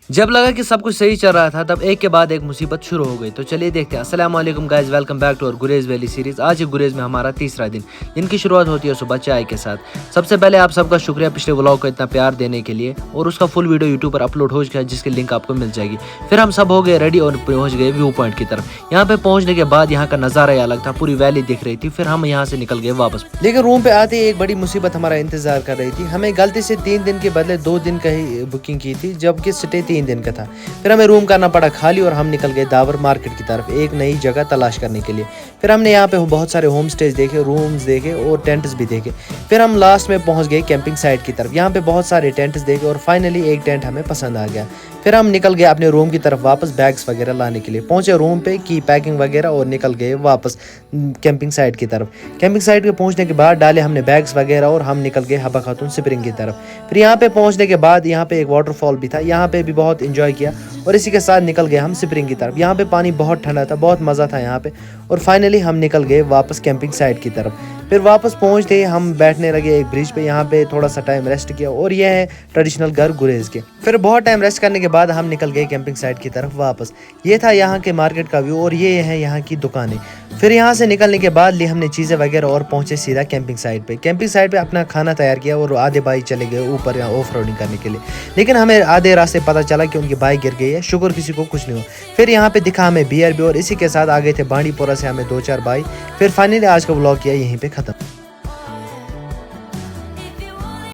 जब लगा कि सब कुछ सही चल रहा था तब एक के बाद एक मुसीबत शुरू हो गई। तो चलिए देखते हैं। अस्सलाम वालेकुम गाइस, वेलकम बैक टू और गुरेज वैली सीरीज। आज ये गुरेज में हमारा तीसरा दिन, जिनकी शुरुआत होती है सुबह चाय के साथ। सबसे पहले आप सबका शुक्रिया पिछले व्लॉग को इतना प्यार देने के लिए, और उसका फुल वीडियो यूट्यूब पर अपलोड हो चुका है जिसकी लिंक आपको मिल जाएगी। फिर हम सब हो गए रेडी और पहुंच गए व्यू पॉइंट की तरफ। यहाँ पे पहुंचने के बाद यहाँ का नज़ारा ही अलग था, पूरी वैली दिख रही थी। फिर हम यहाँ से निकल गए वापस। लेकिन रूम पे आते ही एक बड़ी मुसीबत हमारा इंतजार कर रही थी। हमें गलती से 3 दिन के बदले 2 दिन का ही बुकिंग की थी, जबकि स्टे 3 दिन का था। फिर हमें रूम करना पड़ा खाली और हम निकल गए दावर मार्केट की तरफ एक नई जगह तलाश करने के लिए। फिर हमने यहाँ पे बहुत सारे होम स्टेज देखे, रूम्स देखे और टेंट्स भी देखे। फिर हम लास्ट में पहुँच गए कैंपिंग साइट की तरफ। यहाँ पे बहुत सारे टेंट्स देखे और फाइनली एक टेंट हमें पसंद आ गया। फिर हम निकल गए अपने रूम की तरफ वापस बैग्स वगैरह लाने के लिए। पहुँचे रूम पे की पैकिंग वगैरह और निकल गए वापस कैंपिंग साइट की तरफ। कैंपिंग साइट पे पहुँचने के बाद डाले हमने बैग्स वगैरह और हम निकल गए हब्बा खातून स्प्रिंग की तरफ। फिर यहाँ पे पहुँचने के बाद यहाँ पे एक वाटरफॉल भी था, यहाँ पे भी बहुत इंजॉय किया और इसी के साथ निकल गए हम स्प्रिंग की तरफ। यहाँ पे पानी बहुत ठंडा था, बहुत मज़ा था यहाँ पे। और फाइनली हम निकल गए वापस कैंपिंग साइट की तरफ। फिर वापस पहुँचते ही हम बैठने लगे एक ब्रिज पे। यहाँ पे थोड़ा सा टाइम रेस्ट किया और यह है ट्रेडिशनल घर गुरेज के। फिर बहुत टाइम रेस्ट करने के बाद हम निकल गए कैंपिंग साइट की तरफ वापस। ये था यहाँ के मार्केट का व्यू और ये है यहाँ की दुकानें। फिर यहाँ से निकलने के बाद ली हमने चीज़ें वगैरह और पहुँचे सीधा कैंपिंग साइट पे। कैंपिंग साइट पे अपना खाना तैयार किया और आधे भाई चले गए ऊपर यहाँ ऑफ रोडिंग करने के लिए। लेकिन हमें आधे रास्ते पता चला कि उनकी बाइक गिर गई है। शुक्र किसी को कुछ नहीं हुआ। फिर यहाँ पे दिखा हमें बियर भी और इसी के साथ आ गए थे बांडीपोरा से हमें 2-4 भाई। फिर फाइनली आज का व्लॉग किया यहीं पे ख़त्म।